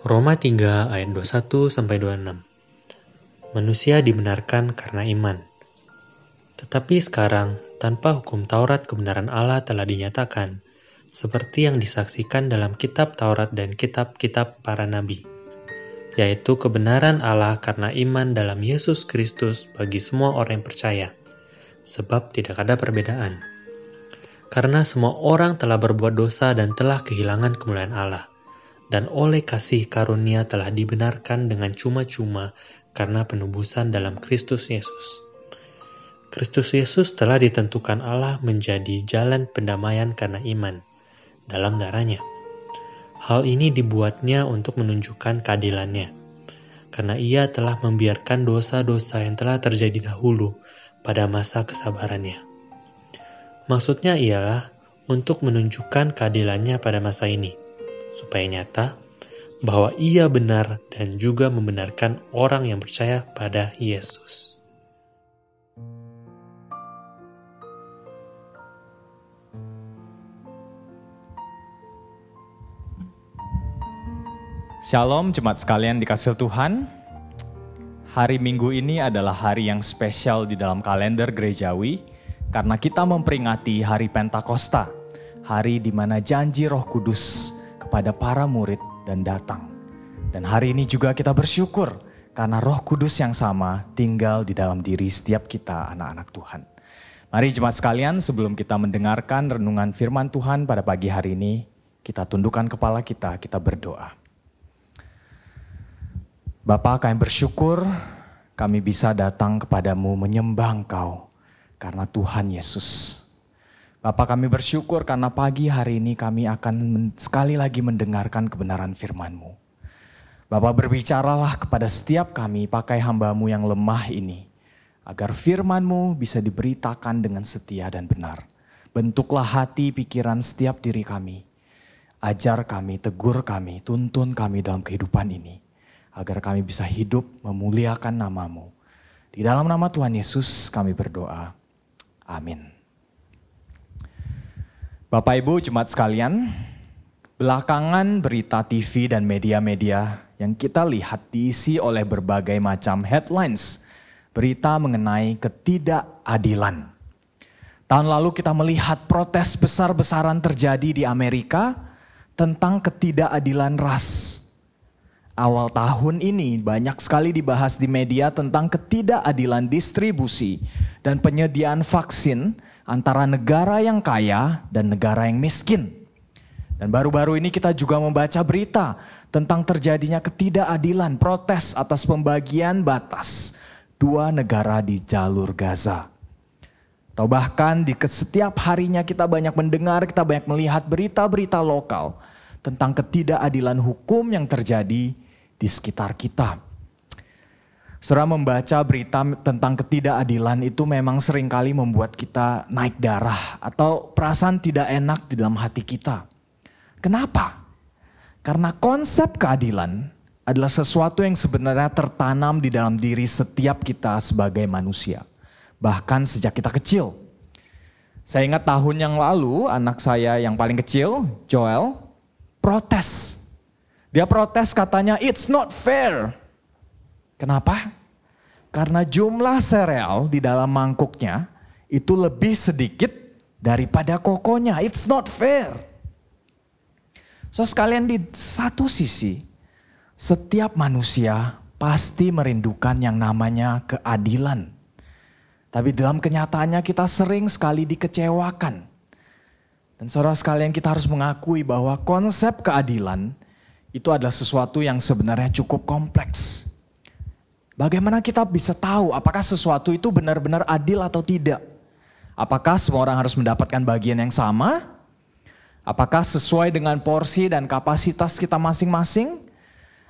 Roma 3 ayat 21-26. Manusia dibenarkan karena iman. Tetapi sekarang, tanpa hukum Taurat kebenaran Allah telah dinyatakan, seperti yang disaksikan dalam kitab Taurat dan kitab-kitab para nabi, yaitu kebenaran Allah karena iman dalam Yesus Kristus bagi semua orang yang percaya, sebab tidak ada perbedaan. Karena semua orang telah berbuat dosa dan telah kehilangan kemuliaan Allah, dan oleh kasih karunia telah dibenarkan dengan cuma-cuma karena penebusan dalam Kristus Yesus. Kristus Yesus telah ditentukan Allah menjadi jalan pendamaian karena iman dalam darahnya. Hal ini dibuatnya untuk menunjukkan keadilannya, karena ia telah membiarkan dosa-dosa yang telah terjadi dahulu pada masa kesabarannya. Maksudnya ialah untuk menunjukkan keadilannya pada masa ini, supaya nyata bahwa ia benar dan juga membenarkan orang yang percaya pada Yesus. Shalom jemaat sekalian dikasih Tuhan. Hari Minggu ini adalah hari yang spesial di dalam kalender gerejawi karena kita memperingati hari Pentakosta, hari di mana janji Roh Kudus kepada para murid dan datang. Dan hari ini juga kita bersyukur karena Roh Kudus yang sama tinggal di dalam diri setiap kita anak-anak Tuhan. Mari jemaat sekalian, sebelum kita mendengarkan renungan firman Tuhan pada pagi hari ini, kita tundukkan kepala kita berdoa. Bapa, kami bersyukur kami bisa datang kepadamu menyembah Engkau karena Tuhan Yesus. Bapa, kami bersyukur karena pagi hari ini kami akan sekali lagi mendengarkan kebenaran firman-Mu. Bapa, berbicaralah kepada setiap kami pakai hamba-Mu yang lemah ini, agar firman-Mu bisa diberitakan dengan setia dan benar. Bentuklah hati pikiran setiap diri kami. Ajar kami, tegur kami, tuntun kami dalam kehidupan ini, agar kami bisa hidup memuliakan nama-Mu. Di dalam nama Tuhan Yesus kami berdoa. Amin. Bapak Ibu jemaat sekalian, belakangan berita TV dan media-media yang kita lihat diisi oleh berbagai macam headlines, berita mengenai ketidakadilan. Tahun lalu kita melihat protes besar-besaran terjadi di Amerika tentang ketidakadilan ras. Awal tahun ini banyak sekali dibahas di media tentang ketidakadilan distribusi dan penyediaan vaksin antara negara yang kaya dan negara yang miskin. Dan baru-baru ini kita juga membaca berita tentang terjadinya ketidakadilan protes atas pembagian batas dua negara di jalur Gaza. Atau bahkan di setiap harinya kita banyak mendengar, kita banyak melihat berita-berita lokal tentang ketidakadilan hukum yang terjadi di sekitar kita. Saudara, membaca berita tentang ketidakadilan itu memang seringkali membuat kita naik darah atau perasaan tidak enak di dalam hati kita. Kenapa? Karena konsep keadilan adalah sesuatu yang sebenarnya tertanam di dalam diri setiap kita sebagai manusia. Bahkan sejak kita kecil. Saya ingat tahun yang lalu anak saya yang paling kecil, Joel, protes. Dia protes katanya, it's not fair. Kenapa? Karena jumlah sereal di dalam mangkuknya itu lebih sedikit daripada kokonya. It's not fair. So sekalian di satu sisi, setiap manusia pasti merindukan yang namanya keadilan. Tapi dalam kenyataannya kita sering sekali dikecewakan. Dan saudara sekalian, kita harus mengakui bahwa konsep keadilan itu adalah sesuatu yang sebenarnya cukup kompleks. Bagaimana kita bisa tahu apakah sesuatu itu benar-benar adil atau tidak? Apakah semua orang harus mendapatkan bagian yang sama? Apakah sesuai dengan porsi dan kapasitas kita masing-masing?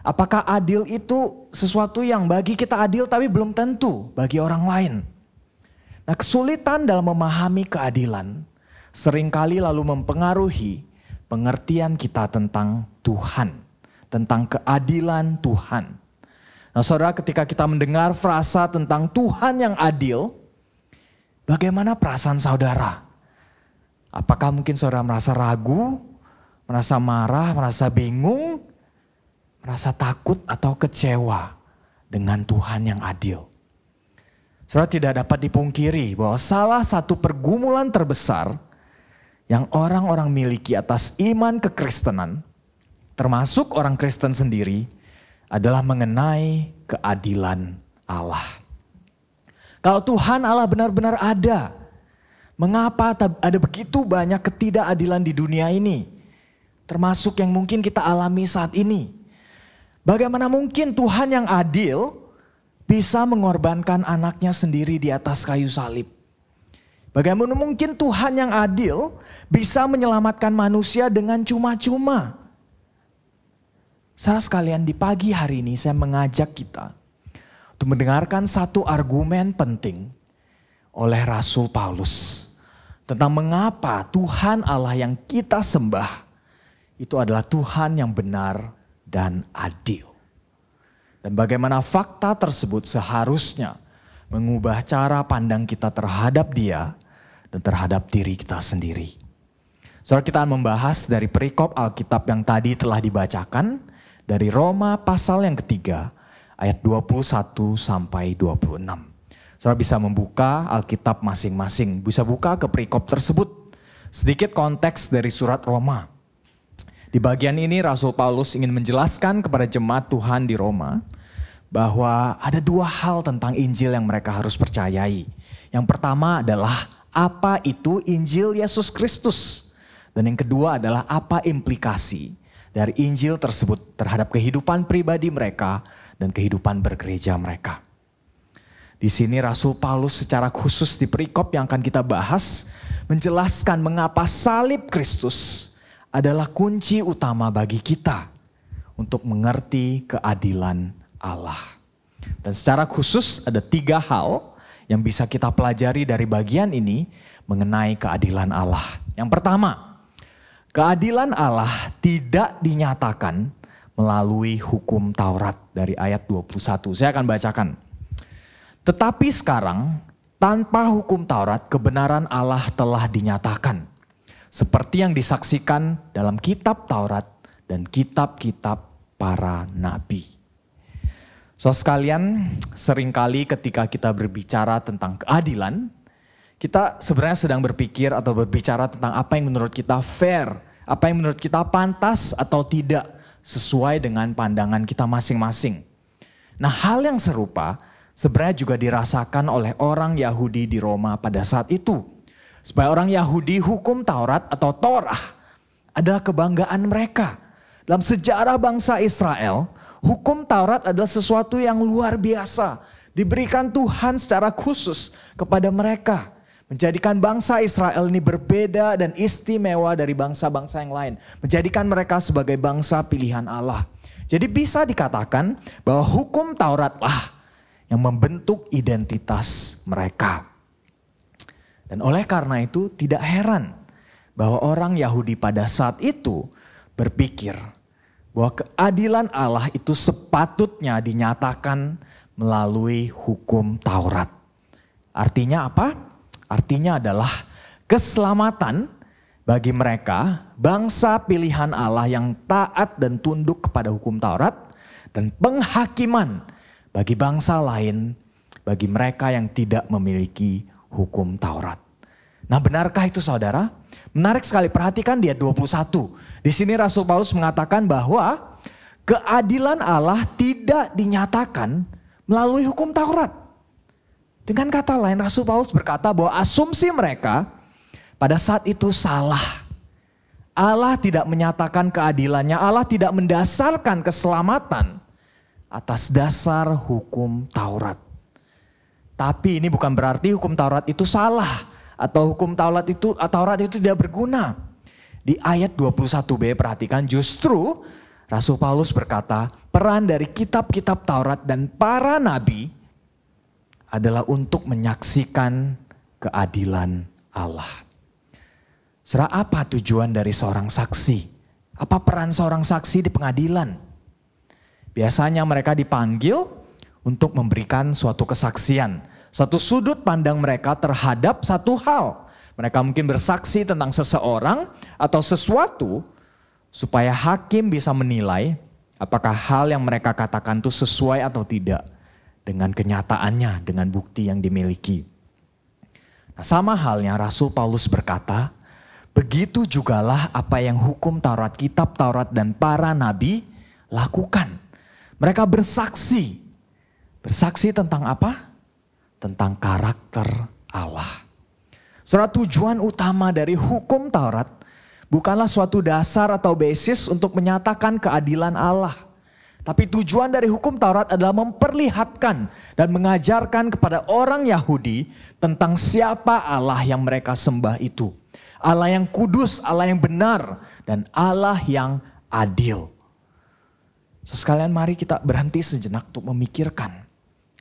Apakah adil itu sesuatu yang bagi kita adil tapi belum tentu bagi orang lain? Nah, kesulitan dalam memahami keadilan seringkali lalu mempengaruhi pengertian kita tentang Tuhan. Tentang keadilan Tuhan. Nah saudara, ketika kita mendengar frasa tentang Tuhan yang adil, bagaimana perasaan saudara? Apakah mungkin saudara merasa ragu, merasa marah, merasa bingung, merasa takut atau kecewa dengan Tuhan yang adil. Saudara, tidak dapat dipungkiri bahwa salah satu pergumulan terbesar yang orang-orang miliki atas iman kekristenan, termasuk orang Kristen sendiri, adalah mengenai keadilan Allah. Kalau Tuhan Allah benar-benar ada, mengapa ada begitu banyak ketidakadilan di dunia ini? Termasuk yang mungkin kita alami saat ini. Bagaimana mungkin Tuhan yang adil bisa mengorbankan anaknya sendiri di atas kayu salib? Bagaimana mungkin Tuhan yang adil bisa menyelamatkan manusia dengan cuma-cuma? Saudara sekalian, di pagi hari ini saya mengajak kita untuk mendengarkan satu argumen penting oleh Rasul Paulus tentang mengapa Tuhan Allah yang kita sembah itu adalah Tuhan yang benar dan adil. Dan bagaimana fakta tersebut seharusnya mengubah cara pandang kita terhadap Dia dan terhadap diri kita sendiri. Saudara, kita akan membahas dari perikop Alkitab yang tadi telah dibacakan dari Roma pasal yang ketiga ayat 21 sampai 26. Saudara bisa membuka Alkitab masing-masing, bisa buka ke perikop tersebut. Sedikit konteks dari surat Roma. Di bagian ini Rasul Paulus ingin menjelaskan kepada jemaat Tuhan di Roma bahwa ada dua hal tentang Injil yang mereka harus percayai. Yang pertama adalah apa itu Injil Yesus Kristus. Dan yang kedua adalah apa implikasi dari Injil tersebut terhadap kehidupan pribadi mereka dan kehidupan bergereja mereka. Di sini Rasul Paulus secara khusus di perikop yang akan kita bahas menjelaskan mengapa salib Kristus adalah kunci utama bagi kita untuk mengerti keadilan Allah. Dan secara khusus ada 3 hal yang bisa kita pelajari dari bagian ini mengenai keadilan Allah. Yang pertama, keadilan Allah tidak dinyatakan melalui hukum Taurat dari ayat 21. Saya akan bacakan. Tetapi sekarang tanpa hukum Taurat kebenaran Allah telah dinyatakan. Seperti yang disaksikan dalam kitab Taurat dan kitab-kitab para nabi. So sekalian, seringkali ketika kita berbicara tentang keadilan, kita sebenarnya sedang berpikir atau berbicara tentang apa yang menurut kita fair, apa yang menurut kita pantas atau tidak sesuai dengan pandangan kita masing-masing. Nah, hal yang serupa sebenarnya juga dirasakan oleh orang Yahudi di Roma pada saat itu. Sebagai orang Yahudi, hukum Taurat atau Torah adalah kebanggaan mereka. Dalam sejarah bangsa Israel, hukum Taurat adalah sesuatu yang luar biasa. Diberikan Tuhan secara khusus kepada mereka. Menjadikan bangsa Israel ini berbeda dan istimewa dari bangsa-bangsa yang lain. Menjadikan mereka sebagai bangsa pilihan Allah. Jadi bisa dikatakan bahwa hukum Tauratlah yang membentuk identitas mereka. Dan oleh karena itu tidak heran bahwa orang Yahudi pada saat itu berpikir bahwa keadilan Allah itu sepatutnya dinyatakan melalui hukum Taurat. Artinya apa? Artinya adalah keselamatan bagi mereka, bangsa pilihan Allah yang taat dan tunduk kepada hukum Taurat, dan penghakiman bagi bangsa lain, bagi mereka yang tidak memiliki hukum Taurat. Nah, benarkah itu saudara? Menarik sekali, perhatikan di ayat 21. Di sini Rasul Paulus mengatakan bahwa keadilan Allah tidak dinyatakan melalui hukum Taurat. Dengan kata lain, Rasul Paulus berkata bahwa asumsi mereka pada saat itu salah. Allah tidak menyatakan keadilannya, Allah tidak mendasarkan keselamatan atas dasar hukum Taurat. Tapi ini bukan berarti hukum Taurat itu salah atau hukum Taurat itu tidak berguna. Di ayat 21b perhatikan, justru Rasul Paulus berkata peran dari kitab-kitab Taurat dan para nabi adalah untuk menyaksikan keadilan Allah. Saudara, apa tujuan dari seorang saksi? Apa peran seorang saksi di pengadilan? Biasanya mereka dipanggil untuk memberikan suatu kesaksian, suatu sudut pandang mereka terhadap satu hal. Mereka mungkin bersaksi tentang seseorang atau sesuatu supaya hakim bisa menilai Apakah hal yang mereka katakan itu sesuai atau tidak dengan kenyataannya, dengan bukti yang dimiliki. Nah, sama halnya Rasul Paulus berkata, begitu jugalah apa yang hukum Taurat, kitab Taurat dan para nabi lakukan. Mereka bersaksi. Bersaksi tentang apa? Tentang karakter Allah. Saudara, tujuan utama dari hukum Taurat bukanlah suatu dasar atau basis untuk menyatakan keadilan Allah. Tapi tujuan dari hukum Taurat adalah memperlihatkan dan mengajarkan kepada orang Yahudi tentang siapa Allah yang mereka sembah itu. Allah yang kudus, Allah yang benar, dan Allah yang adil. Sekalian mari kita berhenti sejenak untuk memikirkan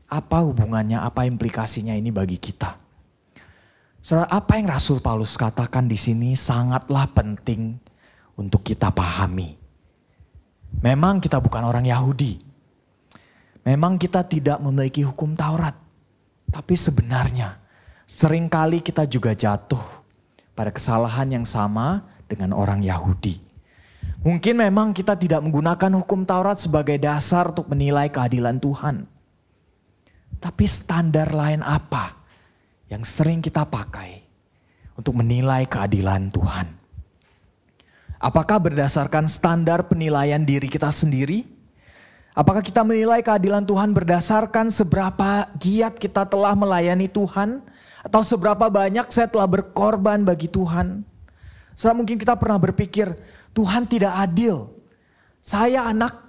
apa hubungannya, apa implikasinya ini bagi kita. Saudara, apa yang Rasul Paulus katakan di sini sangatlah penting untuk kita pahami. Memang kita bukan orang Yahudi. Memang kita tidak memiliki hukum Taurat. Tapi sebenarnya seringkali kita juga jatuh pada kesalahan yang sama dengan orang Yahudi. Mungkin memang kita tidak menggunakan hukum Taurat sebagai dasar untuk menilai keadilan Tuhan. Tapi standar lain apa yang sering kita pakai untuk menilai keadilan Tuhan? Apakah berdasarkan standar penilaian diri kita sendiri? Apakah kita menilai keadilan Tuhan berdasarkan seberapa giat kita telah melayani Tuhan? Atau seberapa banyak saya telah berkorban bagi Tuhan? Saudara, mungkin kita pernah berpikir, Tuhan tidak adil. Saya anak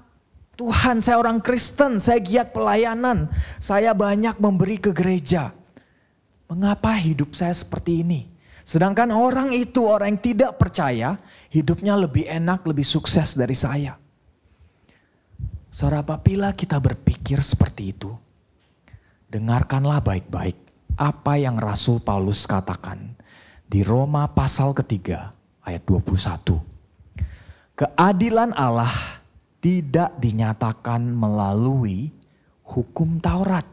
Tuhan, saya orang Kristen, saya giat pelayanan, saya banyak memberi ke gereja. Mengapa hidup saya seperti ini? Sedangkan orang itu, orang yang tidak percaya, hidupnya lebih enak, lebih sukses dari saya. Saudara, apabila kita berpikir seperti itu, dengarkanlah baik-baik apa yang Rasul Paulus katakan di Roma pasal ketiga ayat 21. Keadilan Allah tidak dinyatakan melalui hukum Taurat.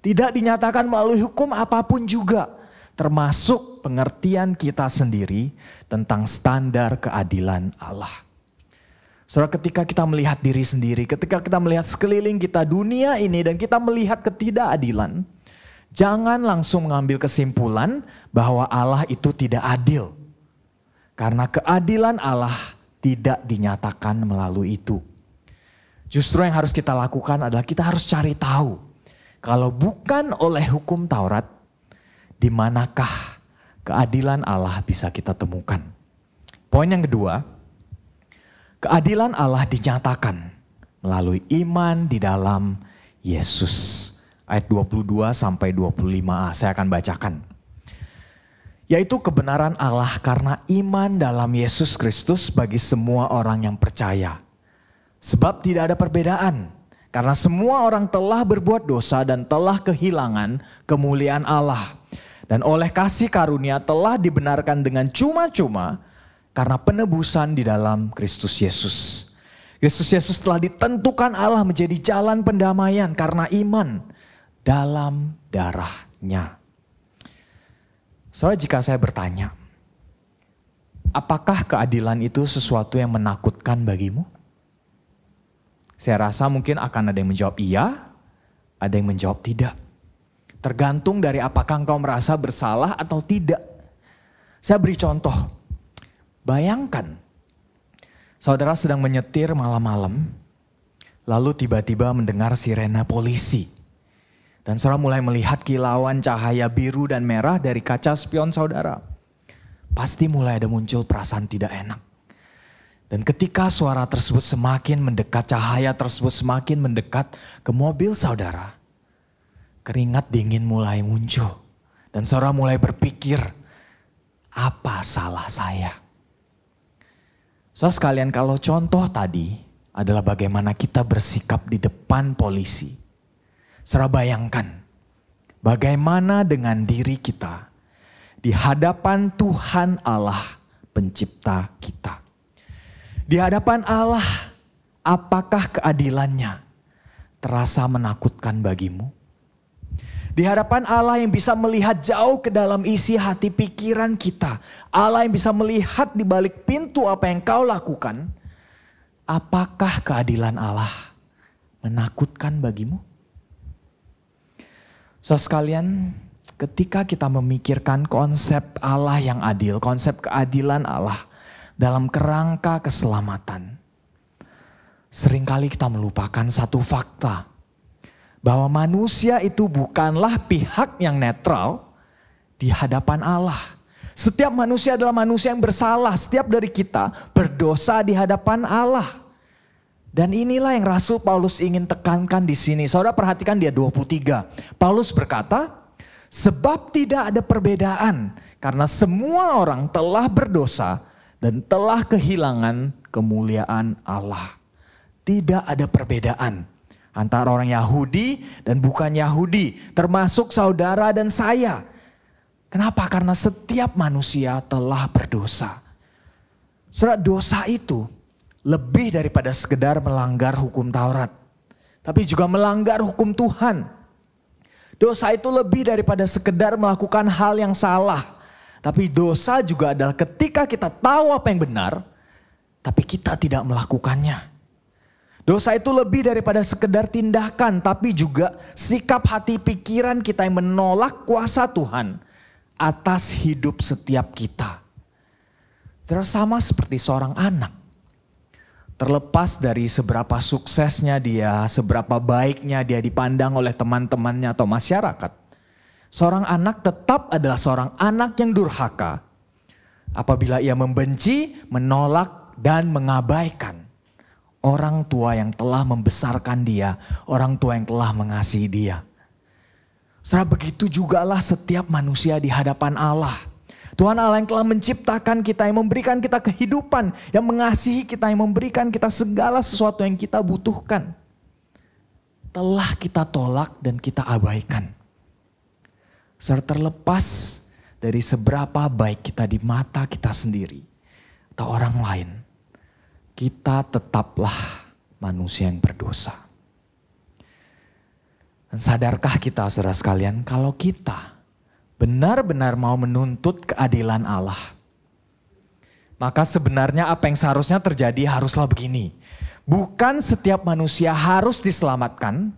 Tidak dinyatakan melalui hukum apapun juga. Termasuk pengertian kita sendiri tentang standar keadilan Allah. Saudara, ketika kita melihat diri sendiri, ketika kita melihat sekeliling kita dunia ini dan kita melihat ketidakadilan, jangan langsung mengambil kesimpulan bahwa Allah itu tidak adil. Karena keadilan Allah tidak dinyatakan melalui itu. Justru yang harus kita lakukan adalah kita harus cari tahu. Kalau bukan oleh hukum Taurat, di manakah keadilan Allah bisa kita temukan? Poin yang kedua, keadilan Allah dinyatakan melalui iman di dalam Yesus. Ayat 22 sampai 25a saya akan bacakan. Yaitu kebenaran Allah karena iman dalam Yesus Kristus bagi semua orang yang percaya. Sebab tidak ada perbedaan. Karena semua orang telah berbuat dosa dan telah kehilangan kemuliaan Allah. Dan oleh kasih karunia telah dibenarkan dengan cuma-cuma karena penebusan di dalam Kristus Yesus. Kristus Yesus telah ditentukan Allah menjadi jalan pendamaian karena iman dalam darahnya. Soalnya jika saya bertanya, apakah keadilan itu sesuatu yang menakutkan bagimu? Saya rasa mungkin akan ada yang menjawab iya, ada yang menjawab tidak. Tergantung dari apakah engkau merasa bersalah atau tidak. Saya beri contoh. Bayangkan, saudara sedang menyetir malam-malam, lalu tiba-tiba mendengar sirena polisi. Dan saudara mulai melihat kilauan cahaya biru dan merah dari kaca spion saudara. Pasti mulai ada muncul perasaan tidak enak. Dan ketika suara tersebut semakin mendekat, cahaya tersebut semakin mendekat ke mobil saudara, keringat dingin mulai muncul. Dan saudara mulai berpikir, apa salah saya? Saudara sekalian, kalau contoh tadi adalah bagaimana kita bersikap di depan polisi. Saudara bayangkan, bagaimana dengan diri kita di hadapan Tuhan Allah pencipta kita. Di hadapan Allah, apakah keadilannya terasa menakutkan bagimu? Di hadapan Allah yang bisa melihat jauh ke dalam isi hati pikiran kita. Allah yang bisa melihat di balik pintu apa yang kau lakukan. apakah keadilan Allah menakutkan bagimu? Saudara sekalian, ketika kita memikirkan konsep Allah yang adil, konsep keadilan Allah dalam kerangka keselamatan, seringkali kita melupakan satu fakta, bahwa manusia itu bukanlah pihak yang netral di hadapan Allah. Setiap manusia adalah manusia yang bersalah, setiap dari kita berdosa di hadapan Allah. Dan inilah yang Rasul Paulus ingin tekankan di sini. Saudara perhatikan dia 23. Paulus berkata, sebab tidak ada perbedaan karena semua orang telah berdosa dan telah kehilangan kemuliaan Allah. Tidak ada perbedaan antara orang Yahudi dan bukan Yahudi, termasuk saudara dan saya. Kenapa? Karena setiap manusia telah berdosa. Saudara, dosa itu lebih daripada sekedar melanggar hukum Taurat, tapi juga melanggar hukum Tuhan. Dosa itu lebih daripada sekedar melakukan hal yang salah, tapi dosa juga adalah ketika kita tahu apa yang benar, tapi kita tidak melakukannya. Dosa itu lebih daripada sekedar tindakan, tapi juga sikap hati pikiran kita yang menolak kuasa Tuhan atas hidup setiap kita. Terus sama seperti seorang anak. Terlepas dari seberapa suksesnya dia, seberapa baiknya dia dipandang oleh teman-temannya atau masyarakat, seorang anak tetap adalah seorang anak yang durhaka apabila ia membenci, menolak, dan mengabaikan orang tua yang telah membesarkan dia, orang tua yang telah mengasihi dia. Saudara, begitu jugalah setiap manusia di hadapan Allah. Tuhan Allah yang telah menciptakan kita, yang memberikan kita kehidupan, yang mengasihi kita, yang memberikan kita segala sesuatu yang kita butuhkan, telah kita tolak dan kita abaikan. Serta terlepas dari seberapa baik kita di mata kita sendiri atau orang lain, kita tetaplah manusia yang berdosa. Dan sadarkah kita, saudara sekalian, kalau kita benar-benar mau menuntut keadilan Allah, maka sebenarnya apa yang seharusnya terjadi haruslah begini. Bukan setiap manusia harus diselamatkan,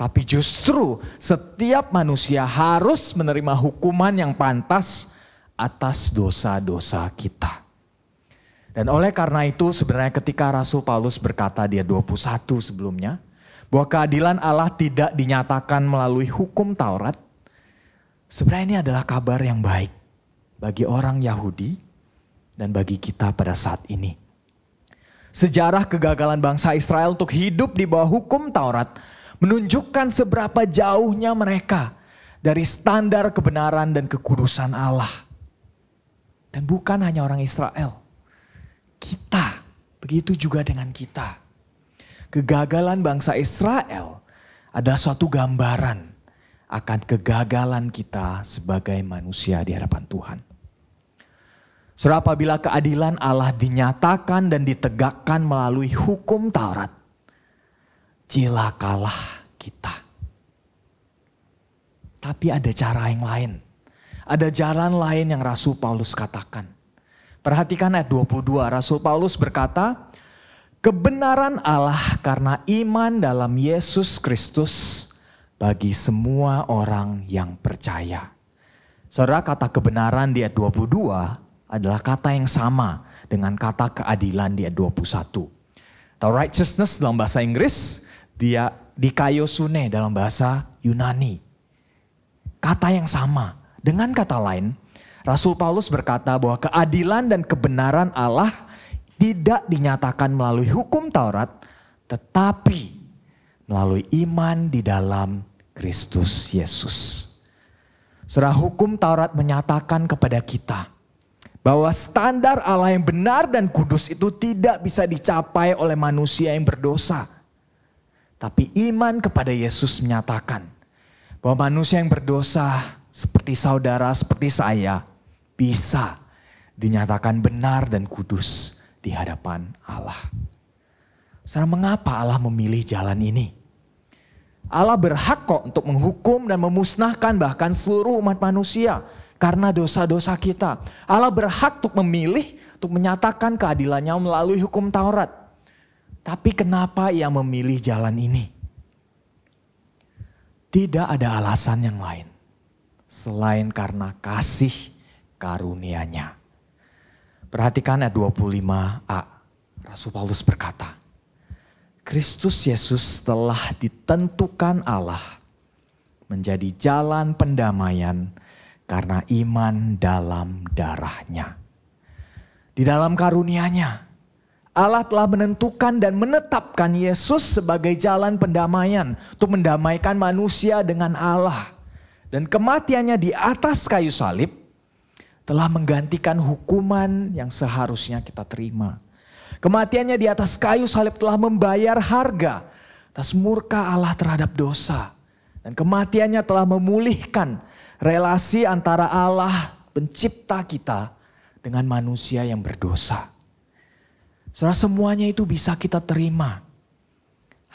tapi justru setiap manusia harus menerima hukuman yang pantas atas dosa-dosa kita. Dan oleh karena itu sebenarnya ketika Rasul Paulus berkata di ayat 21 sebelumnya, bahwa keadilan Allah tidak dinyatakan melalui hukum Taurat, sebenarnya ini adalah kabar yang baik bagi orang Yahudi dan bagi kita pada saat ini. Sejarah kegagalan bangsa Israel untuk hidup di bawah hukum Taurat menunjukkan seberapa jauhnya mereka dari standar kebenaran dan kekudusan Allah. Dan bukan hanya orang Israel, kita, begitu juga dengan kita. Kegagalan bangsa Israel adalah suatu gambaran akan kegagalan kita sebagai manusia di hadapan Tuhan. Saudara, apabila keadilan Allah dinyatakan dan ditegakkan melalui hukum Taurat, cilakalah kita. Tapi ada cara yang lain. Ada jalan lain yang Rasul Paulus katakan. Perhatikan ayat 22, Rasul Paulus berkata, kebenaran Allah karena iman dalam Yesus Kristus bagi semua orang yang percaya. Saudara, kata kebenaran di ayat 22 adalah kata yang sama dengan kata keadilan di ayat 21. Atau righteousness dalam bahasa Inggris, dia dikaiosune dalam bahasa Yunani. Kata yang sama. Dengan kata lain, Rasul Paulus berkata bahwa keadilan dan kebenaran Allah tidak dinyatakan melalui hukum Taurat, tetapi melalui iman di dalam Kristus Yesus. Saudara, hukum Taurat menyatakan kepada kita bahwa standar Allah yang benar dan kudus itu tidak bisa dicapai oleh manusia yang berdosa. Tapi iman kepada Yesus menyatakan bahwa manusia yang berdosa seperti saudara, seperti saya, bisa dinyatakan benar dan kudus di hadapan Allah. Saudara, mengapa Allah memilih jalan ini? Allah berhak kok untuk menghukum dan memusnahkan bahkan seluruh umat manusia karena dosa-dosa kita. Allah berhak untuk memilih, untuk menyatakan keadilannya melalui hukum Taurat. Tapi kenapa ia memilih jalan ini? Tidak ada alasan yang lain selain karena kasih karunia-Nya. Perhatikan ayat 25a. Rasul Paulus berkata, Kristus Yesus telah ditentukan Allah menjadi jalan pendamaian karena iman dalam darah-Nya. Di dalam karunia-Nya, Allah telah menentukan dan menetapkan Yesus sebagai jalan pendamaian untuk mendamaikan manusia dengan Allah. Dan kematiannya di atas kayu salib telah menggantikan hukuman yang seharusnya kita terima. Kematiannya di atas kayu salib telah membayar harga atas murka Allah terhadap dosa. Dan kematiannya telah memulihkan relasi antara Allah pencipta kita dengan manusia yang berdosa. Saudara, semuanya itu bisa kita terima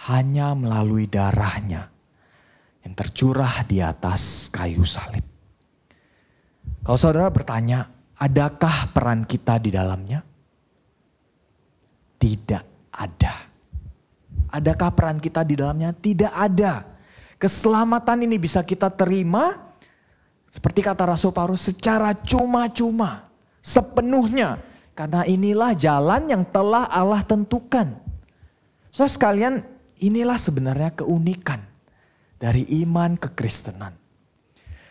hanya melalui darah-Nya yang tercurah di atas kayu salib. Kalau saudara bertanya, adakah peran kita di dalamnya? Tidak ada. Adakah peran kita di dalamnya? Tidak ada. Keselamatan ini bisa kita terima, seperti kata Rasul Paulus, secara cuma-cuma, sepenuhnya. Karena inilah jalan yang telah Allah tentukan. Saudara sekalian, inilah sebenarnya keunikan dari iman kekristenan.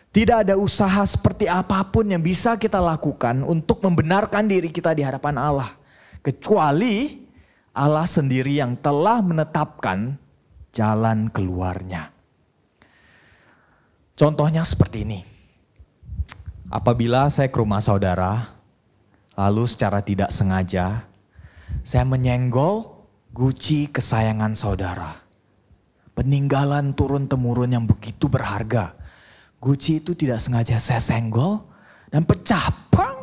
Tidak ada usaha seperti apapun yang bisa kita lakukan untuk membenarkan diri kita di hadapan Allah. Kecuali Allah sendiri yang telah menetapkan jalan keluarnya. Contohnya seperti ini. Apabila saya ke rumah saudara, lalu secara tidak sengaja saya menyenggol guci kesayangan saudara. Peninggalan turun-temurun yang begitu berharga. Guci itu tidak sengaja saya senggol dan pecah. Bang!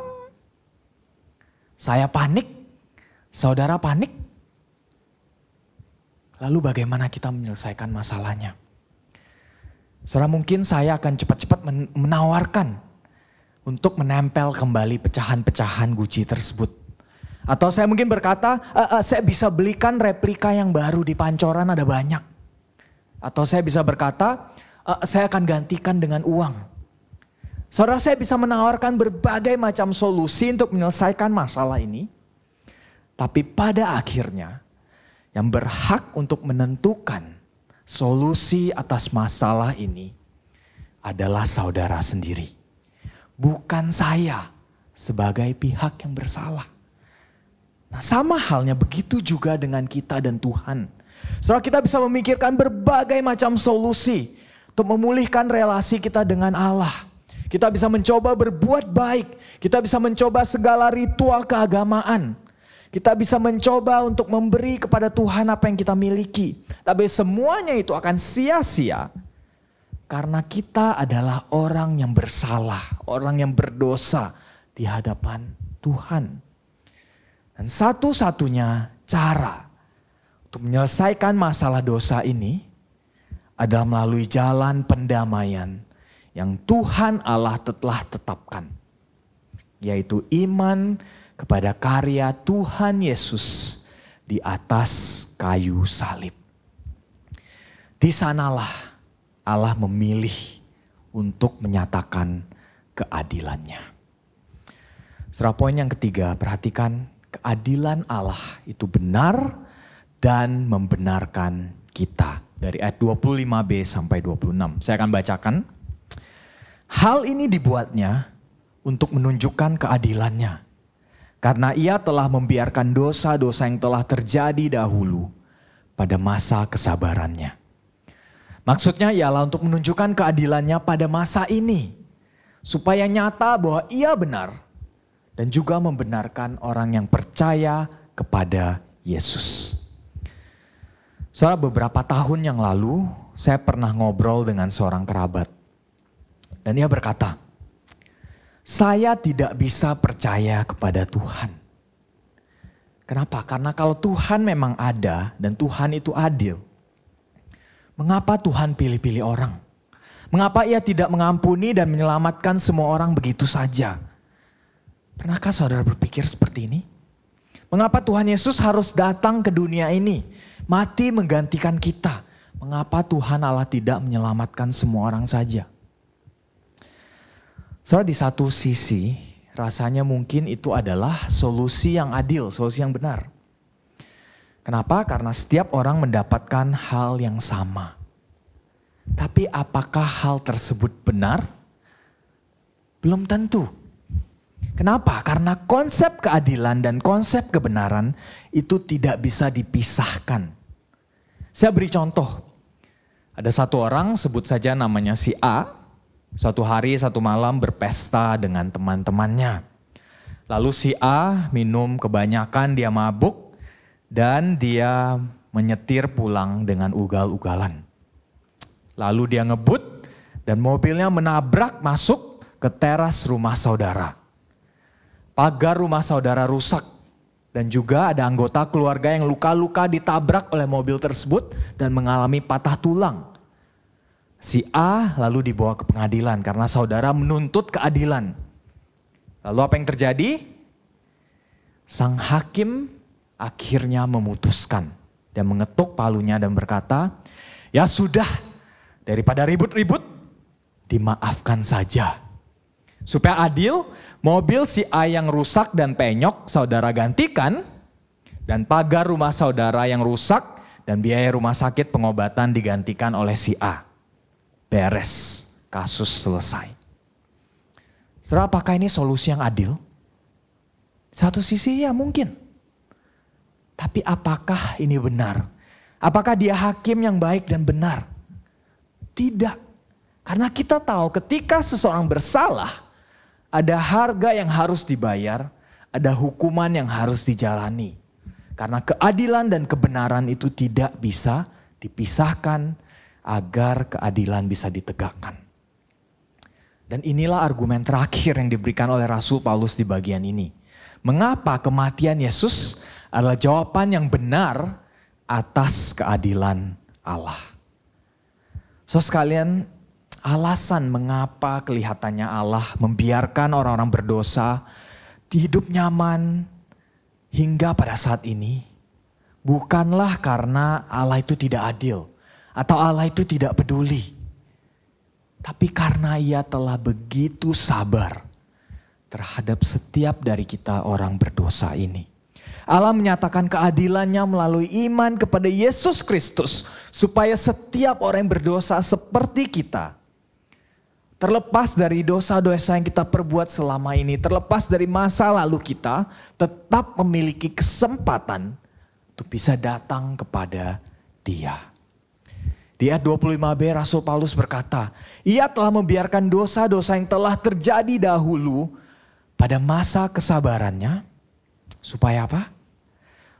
Saya panik, saudara panik. Lalu bagaimana kita menyelesaikan masalahnya? Saudara, mungkin saya akan cepat-cepat menawarkan untuk menempel kembali pecahan-pecahan guci tersebut. Atau saya mungkin berkata, saya bisa belikan replika yang baru di Pancoran, ada banyak. Atau saya bisa berkata, saya akan gantikan dengan uang. Saudara, saya bisa menawarkan berbagai macam solusi untuk menyelesaikan masalah ini. Tapi pada akhirnya, yang berhak untuk menentukan solusi atas masalah ini adalah saudara sendiri. Bukan saya sebagai pihak yang bersalah. Nah, sama halnya begitu juga dengan kita dan Tuhan. Saudara, kita bisa memikirkan berbagai macam solusi untuk memulihkan relasi kita dengan Allah. Kita bisa mencoba berbuat baik. Kita bisa mencoba segala ritual keagamaan. Kita bisa mencoba untuk memberi kepada Tuhan apa yang kita miliki. Tapi semuanya itu akan sia-sia. Karena kita adalah orang yang bersalah, orang yang berdosa di hadapan Tuhan. Dan satu-satunya cara untuk menyelesaikan masalah dosa ini adalah melalui jalan pendamaian yang Tuhan Allah telah tetapkan. Yaitu iman kepada karya Tuhan Yesus di atas kayu salib. Di sanalah Allah memilih untuk menyatakan keadilannya. Setelah poin yang ketiga, perhatikan keadilan Allah itu benar dan membenarkan kita. Dari ayat 25b sampai 26. Saya akan bacakan. Hal ini dibuatnya untuk menunjukkan keadilannya. Karena ia telah membiarkan dosa-dosa yang telah terjadi dahulu pada masa kesabarannya. Maksudnya ialah untuk menunjukkan keadilannya pada masa ini. Supaya nyata bahwa ia benar. Dan juga membenarkan orang yang percaya kepada Yesus. Saudara, beberapa tahun yang lalu saya pernah ngobrol dengan seorang kerabat. Dan ia berkata, saya tidak bisa percaya kepada Tuhan. Kenapa? Karena kalau Tuhan memang ada dan Tuhan itu adil. Mengapa Tuhan pilih-pilih orang? Mengapa ia tidak mengampuni dan menyelamatkan semua orang begitu saja? Pernahkah saudara berpikir seperti ini? Mengapa Tuhan Yesus harus datang ke dunia ini, mati menggantikan kita? Mengapa Tuhan Allah tidak menyelamatkan semua orang saja? Soalnya di satu sisi rasanya mungkin itu adalah solusi yang adil, solusi yang benar. Kenapa? Karena setiap orang mendapatkan hal yang sama. Tapi apakah hal tersebut benar? Belum tentu. Kenapa? Karena konsep keadilan dan konsep kebenaran itu tidak bisa dipisahkan. Saya beri contoh. Ada satu orang, sebut saja namanya si A. Suatu hari, satu malam berpesta dengan teman-temannya. Lalu si A minum kebanyakan, dia mabuk. Dan dia menyetir pulang dengan ugal-ugalan. Lalu dia ngebut dan mobilnya menabrak masuk ke teras rumah saudara. Pagar rumah saudara rusak dan juga ada anggota keluarga yang luka-luka ditabrak oleh mobil tersebut dan mengalami patah tulang. Si A lalu dibawa ke pengadilan karena saudara menuntut keadilan. Lalu apa yang terjadi? Sang hakim akhirnya memutuskan dan mengetuk palunya dan berkata, "Ya sudah, daripada ribut-ribut, dimaafkan saja." Supaya adil, mobil si A yang rusak dan penyok saudara gantikan, dan pagar rumah saudara yang rusak dan biaya rumah sakit pengobatan digantikan oleh si A. Beres, kasus selesai. Saudara, apakah ini solusi yang adil? Satu sisi ya mungkin. Tapi apakah ini benar? Apakah dia hakim yang baik dan benar? Tidak. Karena kita tahu ketika seseorang bersalah, ada harga yang harus dibayar, ada hukuman yang harus dijalani. Karena keadilan dan kebenaran itu tidak bisa dipisahkan agar keadilan bisa ditegakkan. Dan inilah argumen terakhir yang diberikan oleh Rasul Paulus di bagian ini. Mengapa kematian Yesus adalah jawaban yang benar atas keadilan Allah. So sekalian, alasan mengapa kelihatannya Allah membiarkan orang-orang berdosa hidup nyaman hingga pada saat ini bukanlah karena Allah itu tidak adil atau Allah itu tidak peduli. Tapi karena Ia telah begitu sabar terhadap setiap dari kita orang berdosa ini. Allah menyatakan keadilannya melalui iman kepada Yesus Kristus supaya setiap orang yang berdosa seperti kita, terlepas dari dosa-dosa yang kita perbuat selama ini, terlepas dari masa lalu kita, tetap memiliki kesempatan untuk bisa datang kepada Dia. Di ayat 25b Rasul Paulus berkata, Ia telah membiarkan dosa-dosa yang telah terjadi dahulu pada masa kesabarannya. Supaya apa?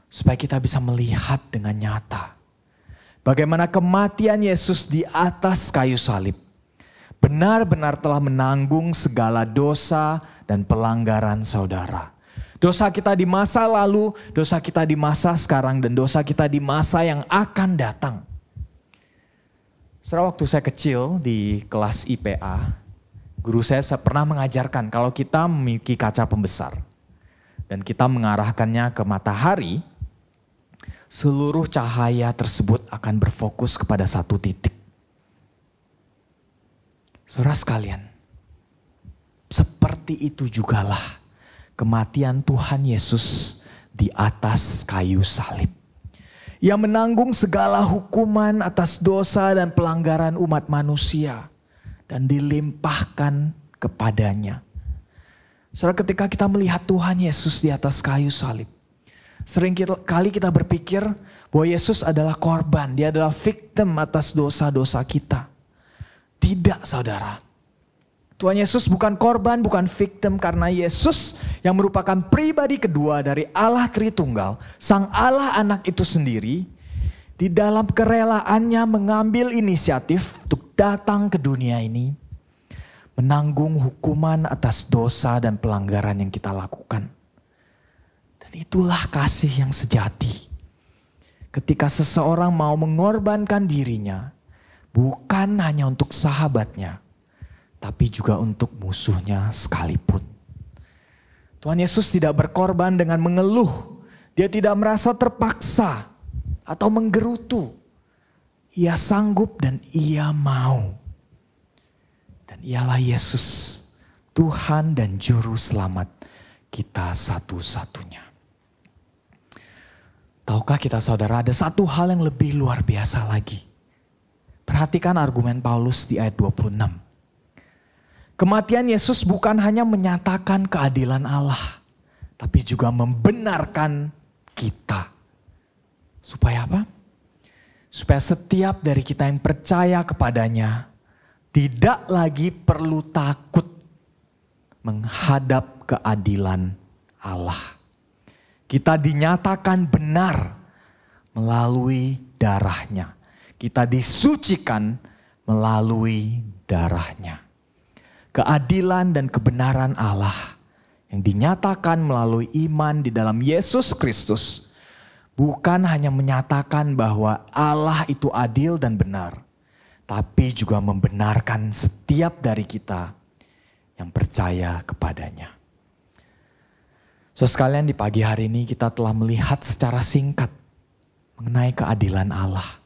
Supaya kita bisa melihat dengan nyata bagaimana kematian Yesus di atas kayu salib benar-benar telah menanggung segala dosa dan pelanggaran saudara. Dosa kita di masa lalu, dosa kita di masa sekarang, dan dosa kita di masa yang akan datang. Setelah waktu saya kecil di kelas IPA, guru saya pernah mengajarkan kalau kita memiliki kaca pembesar dan kita mengarahkannya ke matahari, seluruh cahaya tersebut akan berfokus kepada satu titik. Saudara sekalian, seperti itu jugalah kematian Tuhan Yesus di atas kayu salib. Ia menanggung segala hukuman atas dosa dan pelanggaran umat manusia dan dilimpahkan kepadanya. Saudara, ketika kita melihat Tuhan Yesus di atas kayu salib, sering kali kita berpikir bahwa Yesus adalah korban, Dia adalah victim atas dosa-dosa kita. Tidak, saudara. Tuhan Yesus bukan korban, bukan victim, karena Yesus yang merupakan pribadi kedua dari Allah Tritunggal, Sang Allah Anak itu sendiri, di dalam kerelaannya mengambil inisiatif untuk datang ke dunia ini, menanggung hukuman atas dosa dan pelanggaran yang kita lakukan. Dan itulah kasih yang sejati. Ketika seseorang mau mengorbankan dirinya, bukan hanya untuk sahabatnya, tapi juga untuk musuhnya sekalipun. Tuhan Yesus tidak berkorban dengan mengeluh Dia tidak merasa terpaksa atau menggerutu. Ia sanggup dan ia mau. Dan ialah Yesus, Tuhan dan Juru Selamat kita satu-satunya. Tahukah kita saudara, ada satu hal yang lebih luar biasa lagi. Perhatikan argumen Paulus di ayat 26. Kematian Yesus bukan hanya menyatakan keadilan Allah, tapi juga membenarkan kita. Supaya apa? Supaya setiap dari kita yang percaya kepadanya tidak lagi perlu takut menghadap keadilan Allah. Kita dinyatakan benar melalui darahnya. Kita disucikan melalui darahnya. Keadilan dan kebenaran Allah yang dinyatakan melalui iman di dalam Yesus Kristus bukan hanya menyatakan bahwa Allah itu adil dan benar, tapi juga membenarkan setiap dari kita yang percaya kepadanya. So sekalian, di pagi hari ini kita telah melihat secara singkat mengenai keadilan Allah.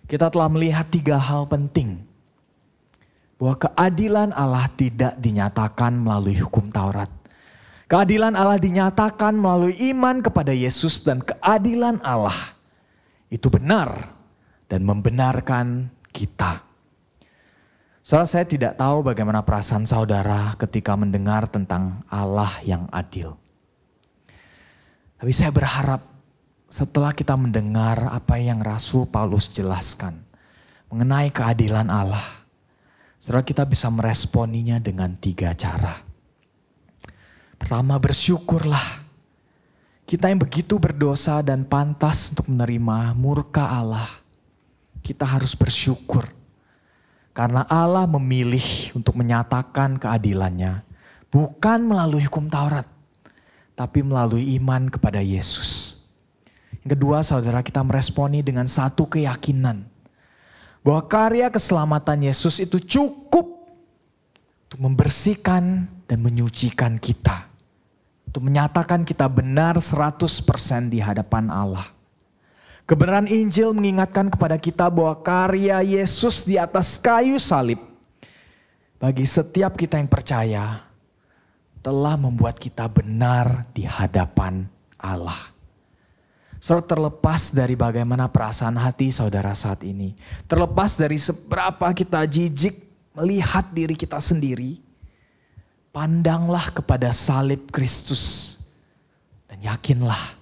Kita telah melihat 3 hal penting. Bahwa keadilan Allah tidak dinyatakan melalui hukum Taurat. Keadilan Allah dinyatakan melalui iman kepada Yesus, dan keadilan Allah itu benar dan membenarkan kita. Saudara, saya tidak tahu bagaimana perasaan saudara ketika mendengar tentang Allah yang adil. Tapi saya berharap setelah kita mendengar apa yang Rasul Paulus jelaskan mengenai keadilan Allah, saudara, kita bisa meresponinya dengan 3 cara. Pertama, bersyukurlah. Kita yang begitu berdosa dan pantas untuk menerima murka Allah, kita harus bersyukur. Karena Allah memilih untuk menyatakan keadilannya bukan melalui hukum Taurat, tapi melalui iman kepada Yesus. Yang kedua, saudara, kita meresponi dengan satu keyakinan. Bahwa karya keselamatan Yesus itu cukup untuk membersihkan dan menyucikan kita. Untuk menyatakan kita benar 100% di hadapan Allah. Kebenaran Injil mengingatkan kepada kita bahwa karya Yesus di atas kayu salib bagi setiap kita yang percaya telah membuat kita benar di hadapan Allah. Saudara, terlepas dari bagaimana perasaan hati saudara saat ini, terlepas dari seberapa kita jijik melihat diri kita sendiri, pandanglah kepada salib Kristus dan yakinlah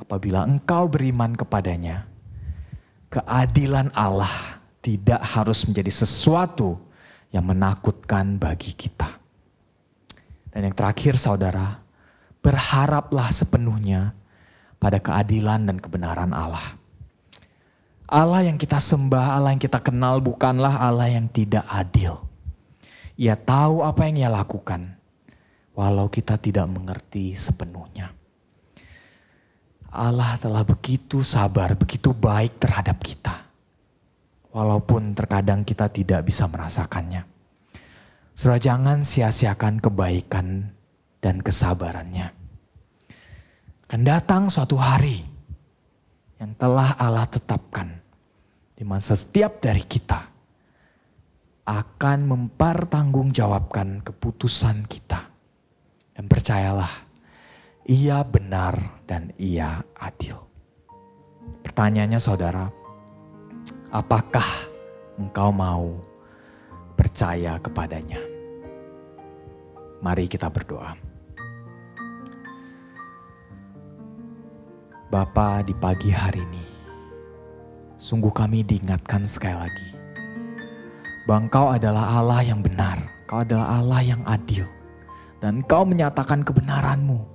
apabila engkau beriman kepadanya, keadilan Allah tidak harus menjadi sesuatu yang menakutkan bagi kita. Dan yang terakhir, saudara, berharaplah sepenuhnya pada keadilan dan kebenaran Allah. Allah yang kita sembah, Allah yang kita kenal bukanlah Allah yang tidak adil. Ia tahu apa yang Ia lakukan, walau kita tidak mengerti sepenuhnya. Allah telah begitu sabar, begitu baik terhadap kita, walaupun terkadang kita tidak bisa merasakannya. Saudara, jangan sia-siakan kebaikan dan kesabarannya. Akan datang suatu hari yang telah Allah tetapkan, di mana setiap dari kita akan mempertanggungjawabkan keputusan kita. Dan percayalah, Ia benar dan Ia adil. Pertanyaannya, saudara, apakah engkau mau percaya kepadanya? Mari kita berdoa. Bapa, di pagi hari ini, sungguh kami diingatkan sekali lagi bahwa Engkau adalah Allah yang benar, Engkau adalah Allah yang adil, dan Engkau menyatakan kebenaran-Mu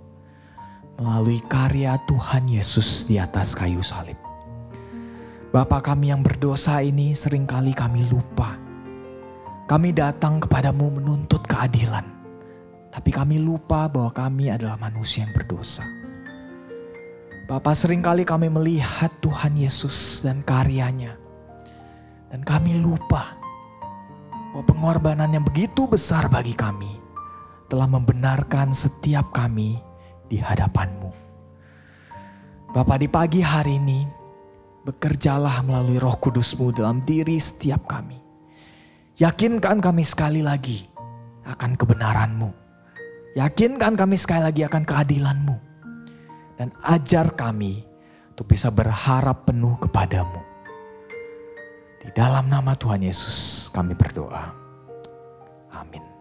melalui karya Tuhan Yesus di atas kayu salib. Bapa, kami yang berdosa ini seringkali kami lupa. Kami datang kepadamu menuntut keadilan, tapi kami lupa bahwa kami adalah manusia yang berdosa. Bapa, seringkali kami melihat Tuhan Yesus dan karyanya, dan kami lupa bahwa pengorbanan yang begitu besar bagi kami telah membenarkan setiap kami di hadapan-Mu. Bapa, di pagi hari ini, bekerjalah melalui Roh Kudus-Mu dalam diri setiap kami. Yakinkan kami sekali lagi akan kebenaran-Mu. Yakinkan kami sekali lagi akan keadilan-Mu. Dan ajar kami untuk bisa berharap penuh kepada-Mu. Di dalam nama Tuhan Yesus kami berdoa. Amin.